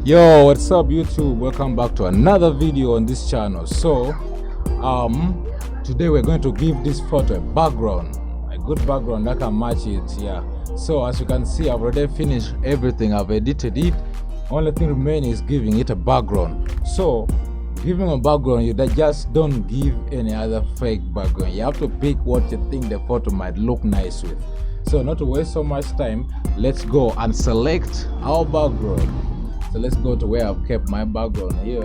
Yo, what's up YouTube? Welcome back to another video on this channel. So today we're going to give this photo a background, a good background that can match it. Yeah, so as you can see, I've already finished everything. I've edited it. Only thing remaining is giving it a background. So giving a background, you just don't give any other fake background. You have to pick what you think the photo might look nice with. So not to waste so much time, let's go and select our background. So let's go to where I've kept my background here.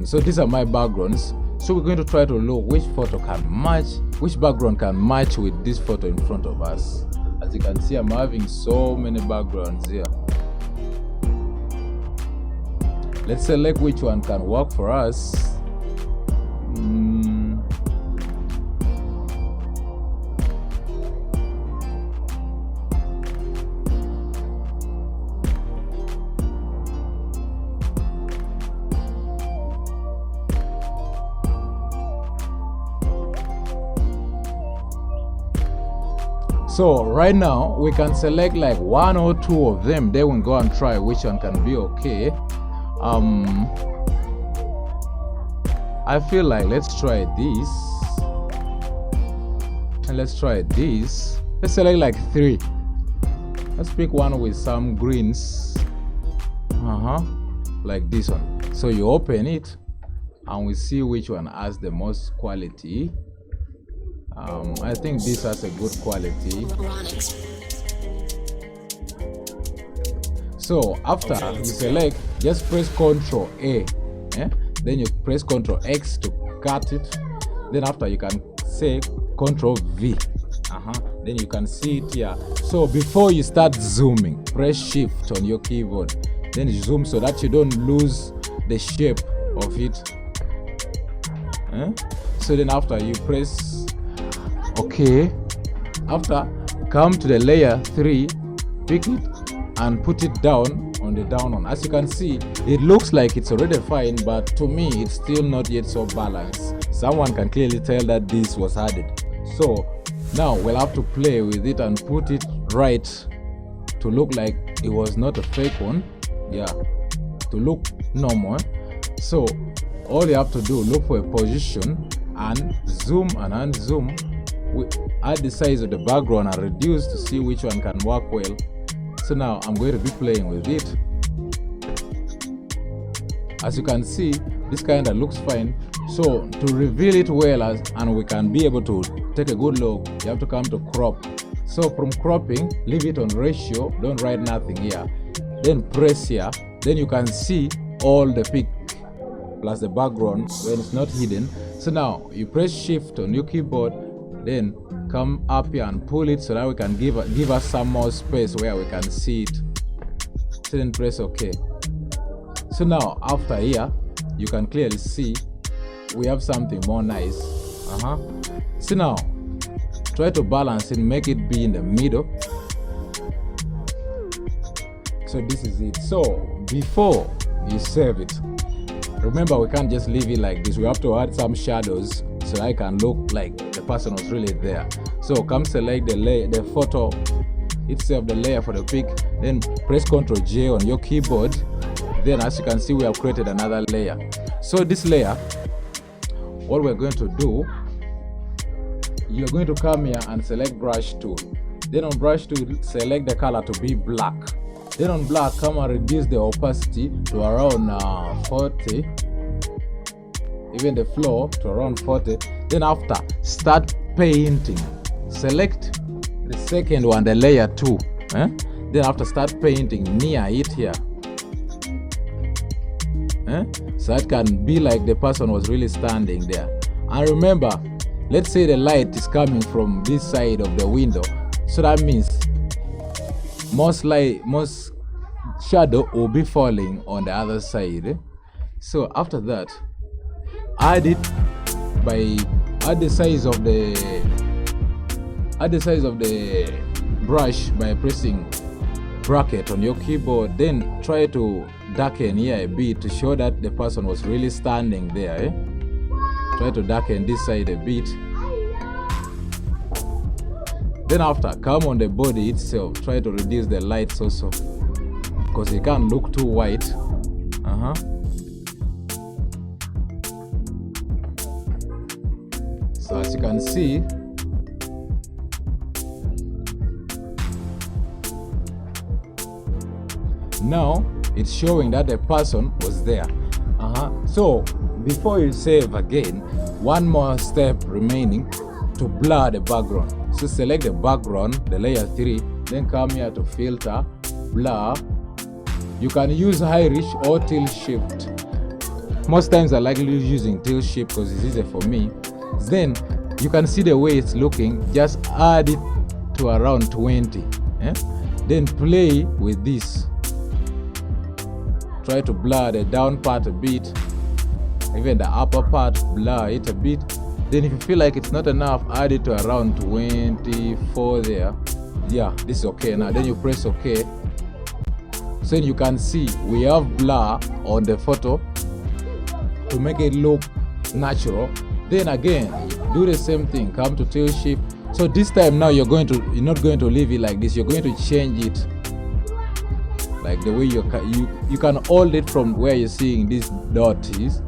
So these are my backgrounds. So we're going to try to look which photo can match, which background can match with this photo in front of us. As you can see, I'm having so many backgrounds here. Let's select which one can work for us. So right now we can select like one or two of them, then we'll go and try which one can be okay. I feel like let's try this, and let's try this. Let's select like three. Let's pick one with some greens, like this one. So you open it and we see which one has the most quality. I think this has a good quality. So after you select, just press Ctrl A, then you press Ctrl X to cut it. Then after you can say Ctrl V, then you can see it here. So before you start zooming, press Shift on your keyboard, then you zoom so that you don't lose the shape of it. So then after you press OK. After, come to the layer 3, pick it and put it down on the down one. As you can see, it looks like it's already fine, but to me it's still not yet so balanced. Someone can clearly tell that this was added. So now we'll have to play with it and put it right to look like it was not a fake one. Yeah, to look normal. So all you have to do, look for a position and zoom and unzoom. We add the size of the background and reduce to see which one can work well. So now I'm going to be playing with it. As you can see, this kind of looks fine. So to reveal it well and we can be able to take a good look, you have to come to crop. So from cropping, leave it on ratio, don't write nothing here. Then press here, then you can see all the pic plus the background when it's not hidden. So now you press Shift on your keyboard, then come up here and pull it so that we can give us some more space where we can see it. So then press OK. So now after here, you can clearly see we have something more nice. So now try to balance it, make it be in the middle. So this is it. So before you save it, remember we can't just leave it like this. We have to add some shadows so I can look like the person was really there. So come select the photo itself, the layer for the pic, then press Ctrl J on your keyboard. Then as you can see, we have created another layer. So this layer, what we're going to do, you're going to come here and select brush tool. Then on brush tool, select the color to be black. Then on black, come and reduce the opacity to around 40. Even the floor to around 40. Then after, start painting. Select the second one, the layer 2. Then after, start painting near it here. So it can be like the person was really standing there. And remember, let's say the light is coming from this side of the window. So that means most shadow will be falling on the other side. So after that, add it by add the size of the brush by pressing bracket on your keyboard. Then try to darken here a bit to show that the person was really standing there. Try to darken this side a bit. Then after, come on the body itself, try to reduce the lights also. because it can't look too white. So as you can see, now it's showing that the person was there. So before you save again, one more step remaining to blur the background. So select the background, the layer 3, then come here to filter, blur. You can use Irish or tilt shift. Most times I like using tilt shift because it's easier for me. Then you can see the way it's looking. Just add it to around 20. Then play with this. Try to blur the down part a bit, even the upper part, blur it a bit. Then if you feel like it's not enough, add it to around 24 there. Yeah, this is okay now. Then you press OK. So you can see we have blur on the photo to make it look natural. Then again, do the same thing. Come to tilt shift. So this time now you're not going to leave it like this. You're going to change it like the way you can hold it from where you're seeing this dot is.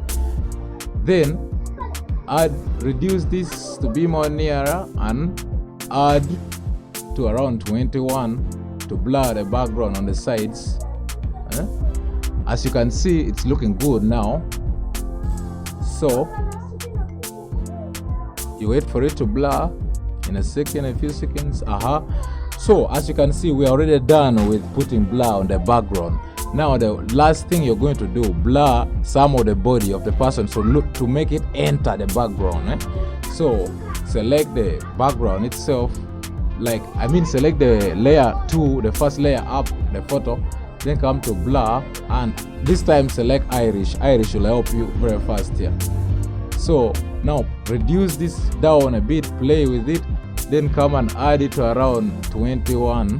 Then reduce this to be more nearer and add to around 21 to blur the background on the sides. As you can see, it's looking good now. So you wait for it to blur in a few seconds. So as you can see, we're already done with putting blur on the background. Now the last thing you're going to do, blur some of the body of the person, so look to make it enter the background. So select the background itself, select the layer 2, the first layer up the photo, then come to blur, and this time select Irish. Irish will help you very fast here. So now reduce this down a bit, play with it, then come and add it to around 21.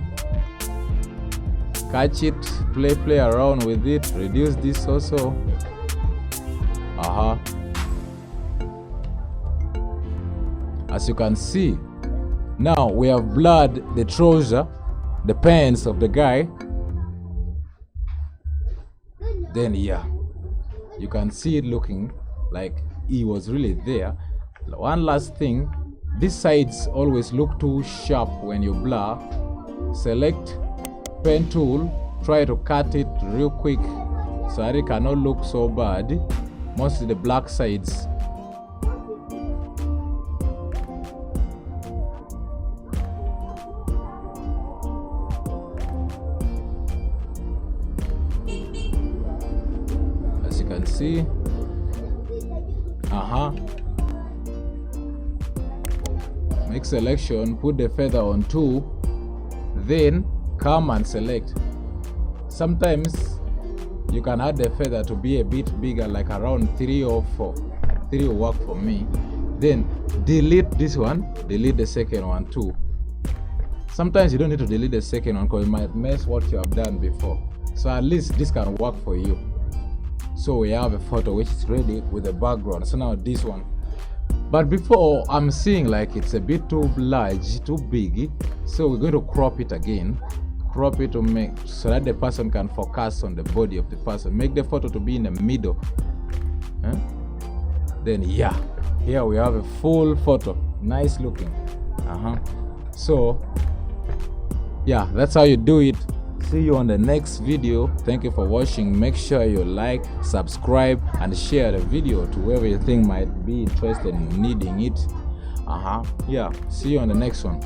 Catch it, play around with it, reduce this also. As you can see, now we have blurred the trouser, the pants of the guy. Then you can see it looking like he was really there. One last thing, these sides always look too sharp when you blur. Select pen tool, try to cut it real quick so that it cannot look so bad, mostly the black sides. As you can see, make selection, put the feather on 2, then come and select. Sometimes you can add the feather to be a bit bigger, like around 3 or 4. 3 will work for me. Then delete this one, delete the second one too. Sometimes you don't need to delete the second one because it might mess what you have done before. So at least this can work for you. So we have a photo which is ready with the background. So now this one. But before, I'm seeing like it's a bit too large, too big. So we're going to crop it again. Crop it to make so that the person can focus on the body of the person. Make the photo to be in the middle. Then here we have a full photo. Nice looking. So that's how you do it. See you on the next video. Thank you for watching. Make sure you like, subscribe, and share the video to whoever you think might be interested in needing it. See you on the next one.